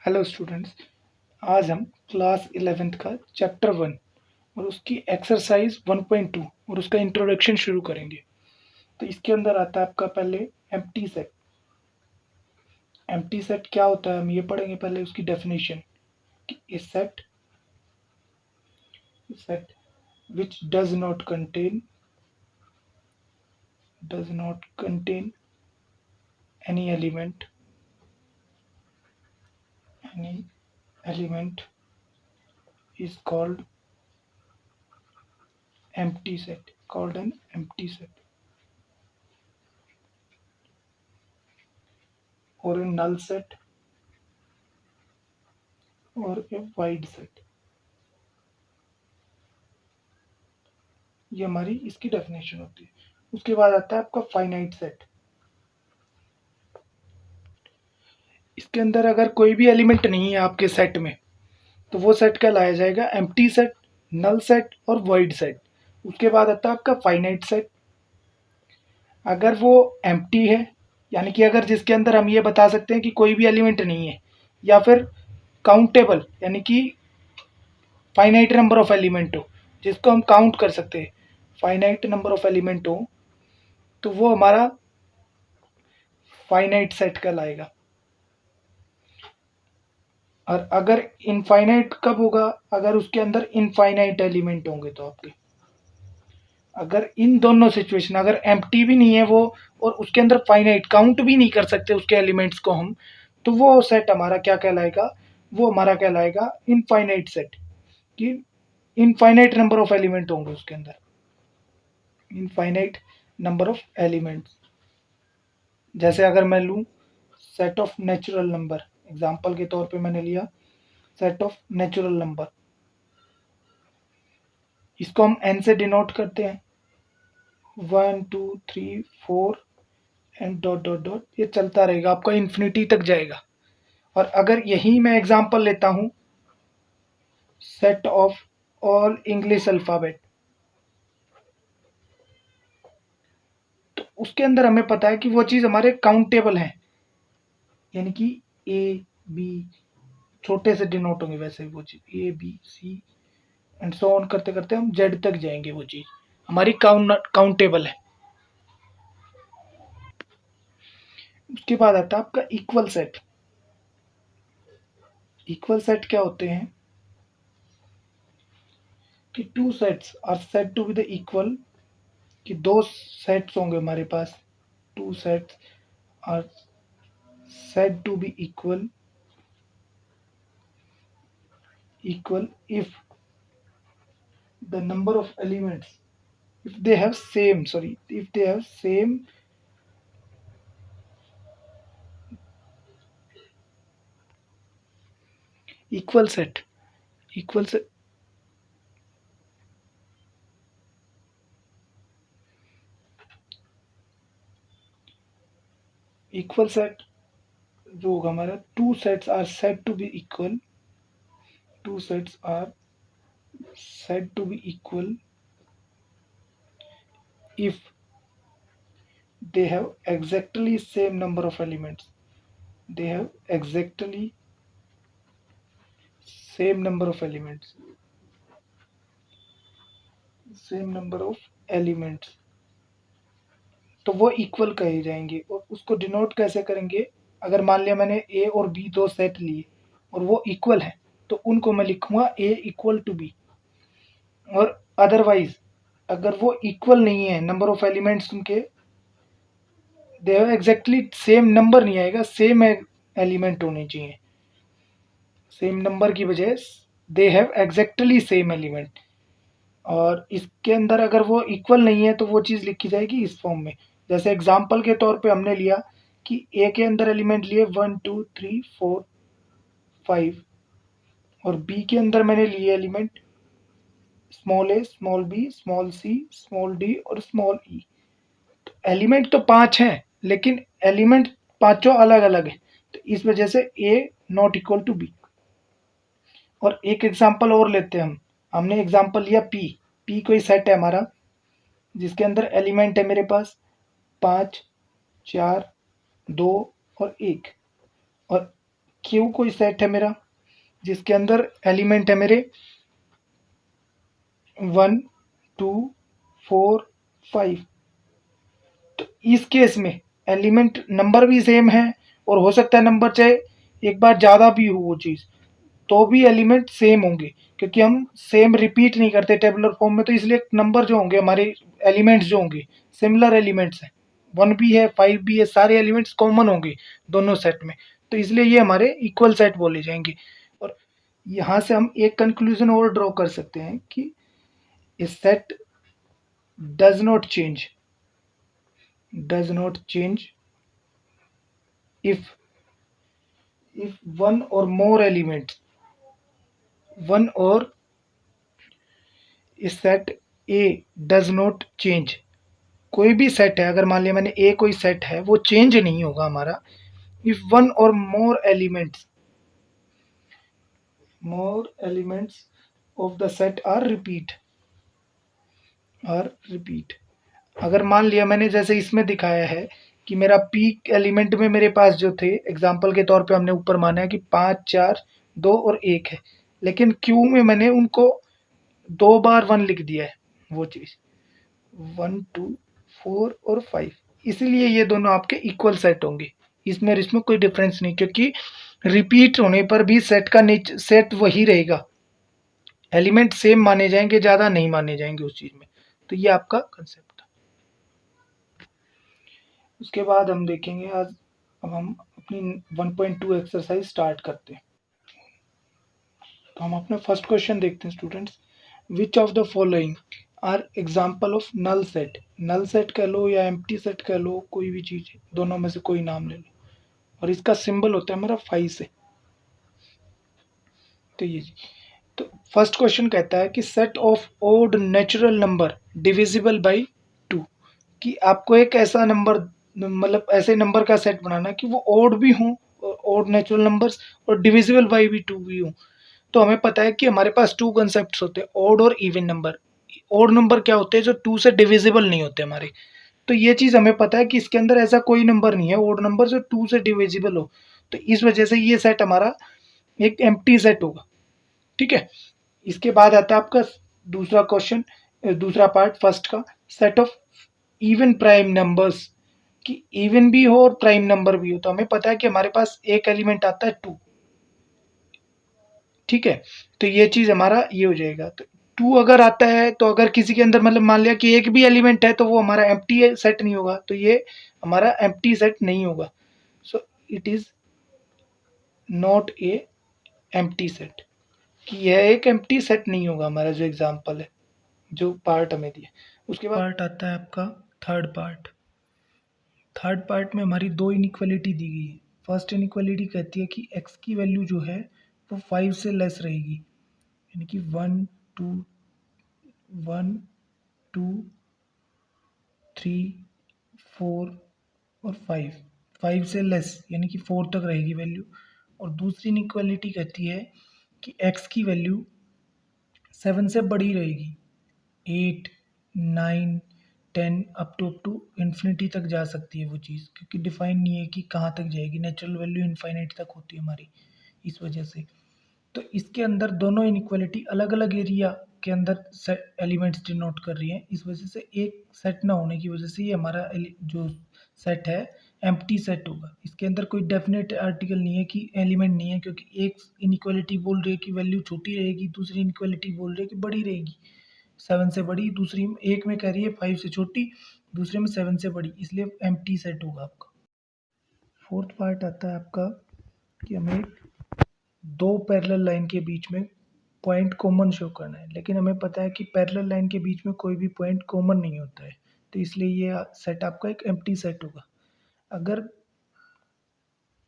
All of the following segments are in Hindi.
Hello students. आज हम क्लास 11th का चैप्टर 1 और उसकी एक्सरसाइज 1.2 और उसका इंट्रोडक्शन शुरू करेंगे। तो इसके अंदर आता है आपका पहले एम्प्टी सेट। एम्प्टी सेट क्या होता है हम ये पढ़ेंगे, पहले उसकी डेफिनेशन कि ए set which does not contain any element is called an empty set or a null set or a void set। ये हमारी इसकी डेफिनेशन होती है। उसके बाद आता है आपका फाइनाइट सेट। इसके अंदर अगर कोई भी एलिमेंट नहीं है आपके सेट में तो वो सेट कहलाया जाएगा एम्प्टी सेट, नल सेट और वॉइड सेट। उसके बाद आता है आपका फाइनाइट सेट। अगर वो एम्प्टी है, यानी कि अगर जिसके अंदर हम ये बता सकते हैं कि कोई भी एलिमेंट नहीं है, या फिर काउंटेबल यानी कि फाइनाइट नंबर ऑफ एलिमेंट हो जिसको हम काउंट कर सकते हैं, फाइनाइट नंबर ऑफ एलिमेंट हो, तो वो हमारा फाइनाइट सेट कहलाएगा। और अगर इनफाइनाइट कब होगा, अगर उसके अंदर इनफाइनाइट एलिमेंट होंगे तो आपके। अगर इन दोनों सिचुएशन, अगर एम्प्टी भी नहीं है वो और उसके अंदर फाइनाइट, काउंट भी नहीं कर सकते उसके एलिमेंट्स को हम, तो वो सेट हमारा क्या कहलाएगा, वो हमारा कहलाएगा इनफाइनाइट सेट। कि इनफाइनाइट नंबर ऑफ एलिमेंट होंगे उसके अंदर, इनफाइनाइट नंबर ऑफ एलिमेंट्स। जैसे अगर मैं लूँ set of natural number, example के तौर पे मैंने लिया सेट ऑफ नेचुरल नंबर, इसको हम n से डिनोट करते हैं, 1 2 3 4 एंड डॉट डॉट डॉट, ये चलता रहेगा, आपका इन्फिनिटी तक जाएगा। और अगर यही मैं एग्जाम्पल लेता हूँ set of all English alphabet, तो उसके अंदर हमें पता है कि वो चीज़ हमारे काउंटेबल हैं, यानी कि ए बी छोटे से डिनोट होंगे, वैसे वो चीज़ A B C and so on करते करते हम जेड तक जाएंगे, वो चीज़ हमारी काउंटेबल है। उसके बाद आता है आपका इक्वल सेट। इक्वल सेट क्या होते हैं कि two sets are said to be the equal, कि दो सेट्स होंगे हमारे पास, two sets are said to be equal if the number of elements, if they have same equal set equal set equal set जो होगा हमारा, two sets are said to be equal, two sets are said to be equal if they have exactly same number of elements, they have exactly same number of elements, same number of elements, तो वो इक्वल कहे जाएंगे। और उसको डिनोट कैसे करेंगे, अगर मान लिया मैंने ए और बी दो सेट लिए और वो इक्वल है, तो उनको मैं लिखूंगा ए इक्वल टू बी। और अदरवाइज अगर वो इक्वल नहीं है, नंबर ऑफ एलिमेंट्स उनके they have exactly same number नहीं आएगा, सेम एलिमेंट होने चाहिए, सेम नंबर की बजाय they have exactly same element. और इसके अंदर अगर वो इक्वल नहीं है तो वो चीज़ लिखी जाएगी इस फॉर्म में। जैसे एग्जाम्पल के तौर पे हमने लिया कि ए के अंदर एलिमेंट लिए 1 2 3 4 5 और बी के अंदर मैंने लिए एलिमेंट स्मॉल ए small B small C small D और स्मॉल ई। तो एलिमेंट तो 5 हैं लेकिन एलिमेंट पांचों अलग अलग है, तो इस वजह से ए नॉट इक्वल टू बी। और एक एग्जाम्पल और लेते हैं हमने एग्जाम्पल लिया पी। पी कोई सेट है हमारा जिसके अंदर एलिमेंट है मेरे पास 5 4 2 और 1। और क्यू कोई सेट है मेरा जिसके अंदर एलिमेंट है मेरे 1 2 4 5। तो इस केस में एलिमेंट नंबर भी सेम है और हो सकता है नंबर चाहे एक बार ज़्यादा भी हो वो चीज़, तो भी एलिमेंट सेम होंगे क्योंकि हम सेम रिपीट नहीं करते टेबुलर फॉर्म में, तो इसलिए नंबर जो होंगे हमारे एलिमेंट्स जो होंगे सिमिलर एलिमेंट्स हैं, 1 भी है 5 भी है, सारे एलिमेंट्स कॉमन होंगे दोनों सेट में, तो इसलिए ये हमारे इक्वल सेट बोले जाएंगे। और यहाँ से हम एक कंक्लूजन और ड्रॉ कर सकते हैं कि इस set does not change if one or more elements, one or इस set A does not change, कोई भी सेट है अगर मान लिया मैंने ए कोई सेट है वो चेंज नहीं होगा हमारा। If one or more elements of the set are repeat, अगर मान लिया मैंने जैसे इसमें दिखाया है कि मेरा पीक एलिमेंट में मेरे पास जो थे एग्जांपल के तौर पे हमने ऊपर माना है कि 5 4 2 और 1 है, लेकिन क्यू में मैंने उनको 2 बार 1 लिख दिया है, वो चीज़ 1 2 4 और 5, इसलिए ये दोनों आपके इक्वल सेट होंगे, इसमें और इसमें कोई डिफरेंस नहीं, क्योंकि रिपीट होने पर भी सेट का सेट वही रहेगा, एलिमेंट सेम माने जाएंगे, ज़्यादा नहीं माने जाएंगे उस चीज़ में। तो ये आपका कंसेप्ट था। उसके बाद हम देखेंगे आज, अब हम अपनी 1.2 एक्सरसाइज स्टार्ट करते हैं। तो हम अपना फर्स्ट क्वेश्चन देखते हैं students, which of the following are example of null set, null set कह लो या एम्प्टी सेट कह लो, कोई भी चीज़ दोनों में से कोई नाम ले लो, और इसका सिंबल होता है हमारा 5 से। तो ये तो फर्स्ट क्वेश्चन कहता है कि set of odd natural number divisible by 2, कि आपको एक ऐसा नंबर मतलब ऐसे नंबर का सेट बनाना कि वो ओड भी हों, ओड नेचुरल नंबर्स, और डिविजिबल बाई भी 2 भी हों। तो हमें पता है कि हमारे पास 2 कंसेप्ट होते हैं, ओड और इवन नंबर। ओड नंबर क्या होते हैं, जो 2 से डिविजिबल नहीं होते हमारे, तो ये चीज़ हमें पता है कि इसके अंदर ऐसा कोई नंबर नहीं है ओड नंबर जो 2 से डिविजिबल हो, तो इस वजह से ये सेट हमारा एक एम्प्टी सेट होगा। ठीक है, इसके बाद आता है आपका दूसरा क्वेश्चन, दूसरा पार्ट फर्स्ट का, set of even prime numbers, कि इवन भी हो और प्राइम नंबर भी हो, तो हमें पता है कि हमारे पास एक एलिमेंट आता है 2। ठीक है, तो ये चीज़ हमारा ये हो जाएगा। तो 2 अगर आता है तो अगर किसी के अंदर मतलब मान लिया कि एक भी एलिमेंट है तो वो हमारा एम्प्टी सेट नहीं होगा, तो ये हमारा एम्प्टी सेट नहीं होगा। So it is not a empty set, कि यह एक एम्प्टी सेट नहीं होगा हमारा जो एग्जांपल है, जो पार्ट हमें दिया। उसके बाद पार्ट आता है आपका थर्ड पार्ट में हमारी 2 इनइक्वालिटी दी गई है। फर्स्ट इनइक्वालिटी कहती है कि x की वैल्यू जो है वो 5 से लेस रहेगी, यानी कि 1 2 3 4 और 5 से लेस यानी कि 4 तक रहेगी वैल्यू। और दूसरी इनइक्वालिटी कहती है कि x की वैल्यू 7 से बड़ी रहेगी, 8 9 10 अप टू इन्फिनिटी तक जा सकती है वो चीज़, क्योंकि डिफाइन नहीं है कि कहाँ तक जाएगी, नेचुरल वैल्यू इनफाइनाइट तक होती है हमारी, इस वजह से। तो इसके अंदर दोनों इनइक्वालिटी अलग अलग एरिया के अंदर एलिमेंट्स डिनोट कर रही हैं, इस वजह से एक सेट ना होने की वजह से ये हमारा जो सेट है एम्प्टी सेट होगा। इसके अंदर कोई डेफिनेट आर्टिकल नहीं है कि एलिमेंट नहीं है, क्योंकि एक इनइक्वालिटी बोल रही है कि वैल्यू छोटी रहेगी, दूसरी इनइक्वालिटी बोल रही है कि बड़ी रहेगी, 7 से बड़ी, दूसरी एक में कह रही है 5 से छोटी, दूसरे में 7 से बड़ी, इसलिए एम्प्टी सेट होगा आपका। फोर्थ पार्ट आता है आपका कि हमें 2 पैरेलल लाइन के बीच में पॉइंट कॉमन शो करना है, लेकिन हमें पता है कि पैरेलल लाइन के बीच में कोई भी पॉइंट कॉमन नहीं होता है, तो इसलिए ये सेट आपका एक एम्प्टी सेट होगा। अगर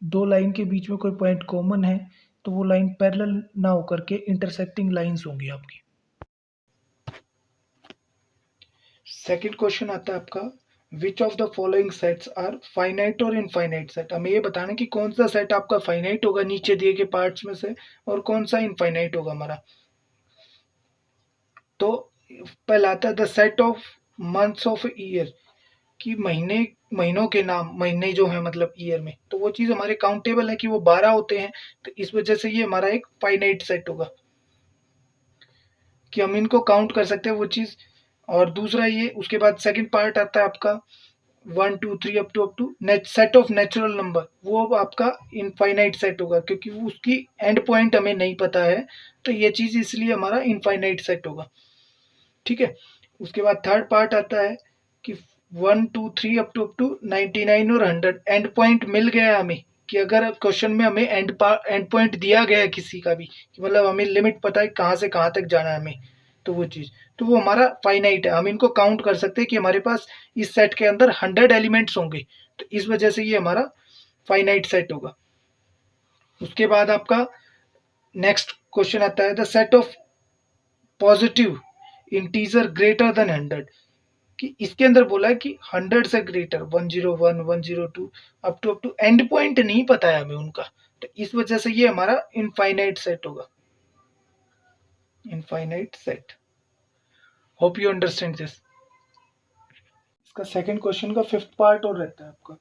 2 लाइन के बीच में कोई पॉइंट कॉमन है तो वो लाइन पैरेलल ना होकर के इंटरसेक्टिंग लाइंस होंगी आपकी। सेकंड क्वेश्चन आता है आपका, which of the following sets are finite और इनफाइनाइट सेट, हमें ये बताना कि कौन सा सेट आपका फाइनाइट होगा नीचे दिए गए पार्ट्स में से और कौन सा इनफाइनाइट होगा हमारा। तो पहला आता है the set of months of year, कि महीनों के नाम, महीने जो है मतलब ईयर में, तो वो चीज़ हमारे काउंटेबल है कि वो 12 होते हैं, तो इस वजह से ये हमारा एक फाइनाइट सेट होगा कि हम इनको काउंट कर सकते हैं वो चीज़। और दूसरा ये, उसके बाद सेकंड पार्ट आता है आपका 1 2 3 up to set of natural number, वो अब आपका इनफाइनाइट सेट होगा क्योंकि उसकी एंड पॉइंट हमें नहीं पता है, तो ये चीज़ इसलिए हमारा इनफाइनाइट सेट होगा। ठीक है। उसके बाद थर्ड पार्ट आता है कि 1 2 3 अप टू 99 और 100 एंड पॉइंट मिल गया हमें, कि अगर क्वेश्चन में हमें एंड पॉइंट दिया गया है किसी का भी, कि मतलब हमें लिमिट पता है कहाँ से कहाँ तक जाना है हमें, तो वो चीज़, तो वो हमारा फाइनाइट है, हम इनको काउंट कर सकते हैं कि हमारे पास इस सेट के अंदर 100 एलिमेंट्स होंगे, तो इस वजह से ये हमारा फाइनाइट सेट होगा। उसके बाद आपका नेक्स्ट क्वेश्चन आता है the set of positive integer greater than 100, कि इसके अंदर बोला है कि 100 से greater 101 102 up to end point नहीं पता है हमें उनका, तो इस वजह से ये हमारा इनफाइनाइट सेट होगा, infinite set. Hope you understand this. इसका सेकंड क्वेश्चन का फिफ्थ पार्ट और रहता है आपका,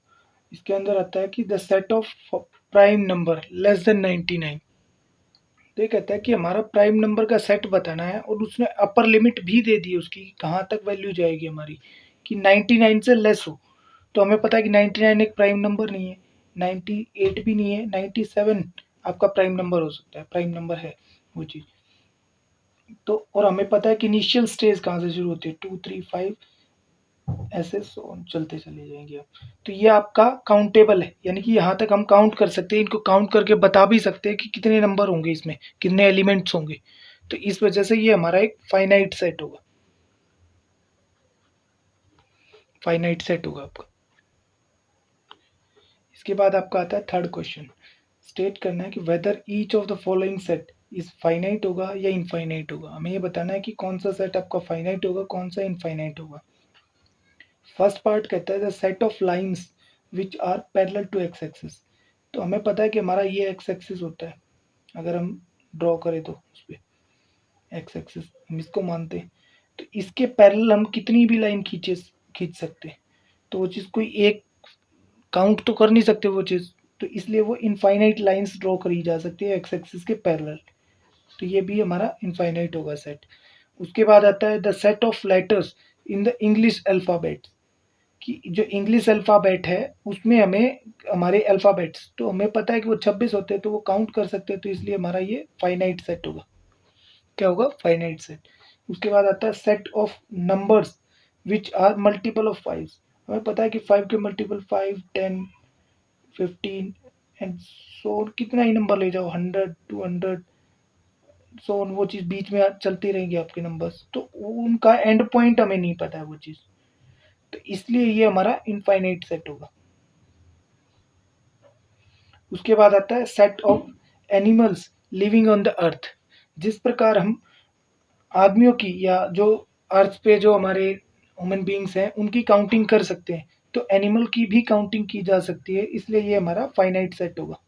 इसके अंदर आता है कि the set of prime number less than 99, तो ये कहता है कि हमारा प्राइम नंबर का सेट बताना है, और उसने अपर लिमिट भी दे दी है उसकी, कहाँ तक वैल्यू जाएगी हमारी, कि 99 से लेस हो। तो हमें पता है कि 99 एक प्राइम नंबर नहीं है, 98 भी नहीं है, 97 आपका प्राइम नंबर हो सकता है, प्राइम नंबर है वो चीज़। तो और हमें पता है कि इनिशियल स्टेज कहाँ से शुरू होती है, 2 3 5 ऐसे चलते चले जाएंगे आप। तो ये आपका काउंटेबल है, यानी कि यहाँ तक हम काउंट कर सकते हैं, इनको काउंट करके बता भी सकते हैं कि कितने नंबर होंगे इसमें, कितने एलिमेंट्स होंगे, तो इस वजह से ये हमारा एक फाइनाइट सेट होगा, फाइनाइट सेट होगा आपका। इसके बाद आपका आता है थर्ड क्वेश्चन, स्टेट करना है कि whether each of the following set is finite होगा या इनफाइनाइट होगा, हमें ये बताना है कि कौन सा सेट आपका फाइनाइट होगा, कौन सा इनफाइनाइट होगा। फर्स्ट पार्ट कहता है the set of lines which are parallel to x axis, तो हमें पता है कि हमारा ये एक्स एक्सिस होता है, अगर हम ड्रॉ करें तो उस पर एक्स एक्सिस हम इसको मानते हैं, तो इसके पैरेलल हम कितनी भी लाइन खींच सकते हैं, तो वो चीज़ कोई एक काउंट तो कर नहीं सकते वो चीज़, तो इसलिए वो इनफाइनाइट लाइंस ड्रॉ करी जा सकती है एक्स एक्सिस के पैरेलल, तो ये भी हमारा इनफाइनाइट होगा सेट। उसके बाद आता है the set of letters in the English alphabet, कि जो इंग्लिश अल्फ़ाबेट है उसमें हमें हमारे अल्फ़ाबेट्स, तो हमें पता है कि वो 26 होते हैं, तो वो काउंट कर सकते हैं, तो इसलिए हमारा ये फाइनाइट सेट होगा। क्या होगा, फाइनाइट सेट। उसके बाद आता है set of numbers which are multiple of 5, हमें पता है कि 5 के मल्टीपल 5 10 15 एंड सो कितना ही नंबर ले जाओ, 100 200 सो वो चीज़ बीच में चलती रहेंगी आपके नंबर्स, तो उनका एंड पॉइंट हमें नहीं पता है वो चीज़, तो इसलिए ये हमारा इनफाइनाइट सेट होगा। उसके बाद आता है set of animals living on the earth, जिस प्रकार हम आदमियों की या जो अर्थ पे जो हमारे ह्यूमन बींग्स हैं उनकी काउंटिंग कर सकते हैं, तो एनिमल की भी काउंटिंग की जा सकती है, इसलिए ये हमारा फाइनाइट सेट होगा।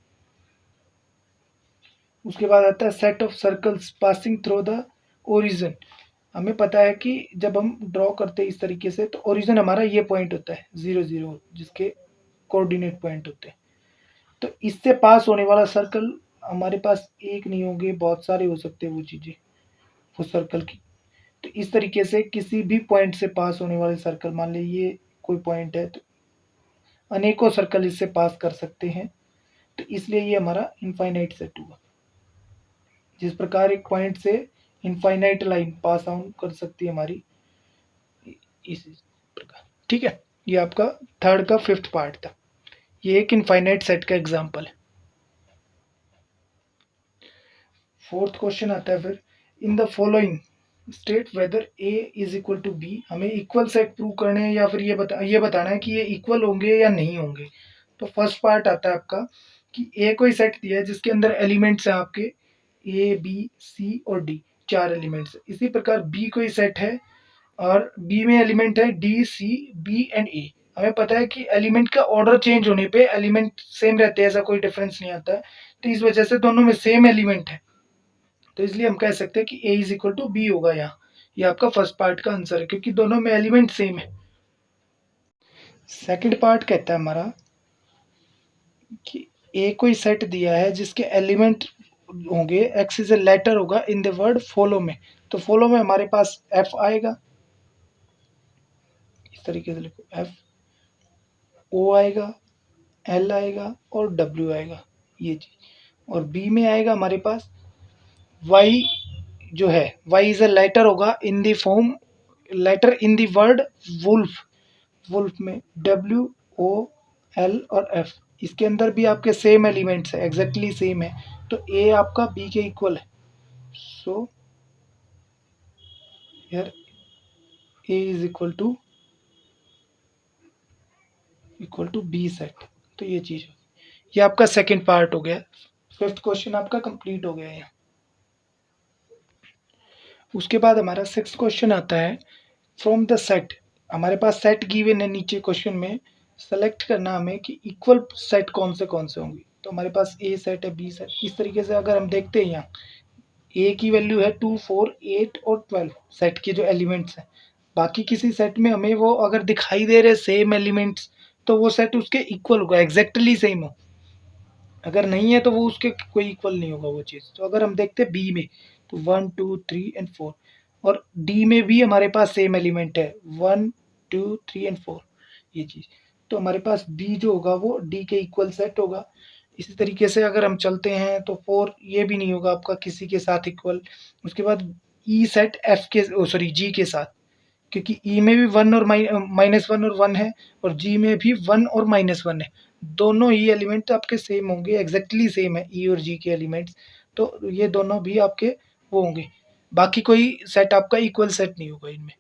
उसके बाद आता है set of circles passing through the origin, हमें पता है कि जब हम ड्रॉ करते हैं इस तरीके से, तो ओरिजिन हमारा ये पॉइंट होता है 0 0, जिसके कोऑर्डिनेट पॉइंट होते हैं, तो इससे पास होने वाला सर्कल हमारे पास एक नहीं होंगे, बहुत सारे हो सकते हैं वो चीज़ें, वो सर्कल की, तो इस तरीके से किसी भी पॉइंट से पास होने वाले सर्कल, मान लीजिए ये कोई पॉइंट है, तो अनेकों सर्कल इससे पास कर सकते हैं, तो इसलिए ये हमारा इनफाइनाइट सेट हुआ। जिस प्रकार एक पॉइंट से इनफाइनाइट लाइन पास आउट कर सकती है हमारी, इस प्रकार। ठीक है, ये आपका थर्ड का फिफ्थ पार्ट था, ये एक इनफाइनाइट सेट का एग्जाम्पल है। फोर्थ क्वेश्चन आता है फिर, in the following state whether A is equal to B, हमें इक्वल सेट प्रूव करने हैं या फिर ये बताना है कि ये इक्वल होंगे या नहीं होंगे। तो फर्स्ट पार्ट आता है आपका कि ए कोई सेट दिया है जिसके अंदर एलिमेंट्स हैं आपके ए बी सी और डी, चार एलिमेंट्स। इसी प्रकार बी कोई सेट है और बी में एलिमेंट है डी सी बी एंड ए, हमें पता है कि एलिमेंट का ऑर्डर चेंज होने पे एलिमेंट सेम रहते हैं, ऐसा कोई डिफरेंस नहीं आता है, तो इस वजह से दोनों में सेम एलिमेंट है, तो इसलिए हम कह सकते हैं कि ए इज इक्वल टू बी होगा यहाँ। ये आपका फर्स्ट पार्ट का आंसर है क्योंकि दोनों में एलिमेंट सेम है। सेकंड पार्ट कहता है हमारा कि ए कोई सेट दिया है जिसके एलिमेंट होंगे, एक्स इज ए लेटर होगा इन द वर्ड फॉलो में। तो फॉलो में हमारे पास एफ आएगा, इस तरीके से लिखो, एफ, ओ आएगा, एल आएगा और डब्ल्यू आएगा, ये चीज। और बी में आएगा हमारे पास वाई, जो है वाई इज अ लेटर होगा in the form, letter in the word wolf, wolf में डब्ल्यू, ओ, एल और एफ, इसके अंदर भी आपके सेम एलिमेंट्स है, एग्जैक्टली सेम है। तो ए आपका बी के इक्वल है। So here A is equal to B set. तो ये चीज, ये आपका सेकंड पार्ट हो गया। फिफ्थ क्वेश्चन आपका कंप्लीट हो गया यहाँ। उसके बाद हमारा सिक्स क्वेश्चन आता है, फ्रॉम द सेट। हमारे पास सेट गिवन है नीचे क्वेश्चन में, सेलेक्ट करना हमें कि इक्वल सेट कौन से होंगे। तो हमारे पास ए सेट है, बी सेट, इस तरीके से अगर हम देखते हैं यहाँ, ए की वैल्यू है 2, 4, 8 और 12 सेट के जो एलिमेंट्स हैं। बाकी किसी सेट में हमें वो अगर दिखाई दे रहे सेम एलिमेंट्स, तो वो सेट उसके इक्वल होगा, एग्जैक्टली सेम हो। अगर नहीं है तो वो उसके कोई इक्वल नहीं होगा वो चीज़। तो अगर हम देखते हैं बी में, तो 1, 2, 3 एंड 4, और डी में भी हमारे पास सेम एलिमेंट है 1, 2, 3 एंड 4, ये चीज़। तो हमारे पास बी जो होगा वो डी के इक्वल सेट होगा। इसी तरीके से अगर हम चलते हैं तो 4 ये भी नहीं होगा आपका किसी के साथ इक्वल। उसके बाद ई सेट एफ के, सॉरी जी के साथ, क्योंकि ई में भी 1 और -1 और 1 है, और जी में भी 1 और -1 है। दोनों ही एलिमेंट आपके सेम होंगे, एग्जैक्टली सेम है ई और जी के एलिमेंट्स। तो ये दोनों भी आपके वो होंगे, बाकी कोई सेट आपका इक्वल सेट नहीं होगा इनमें।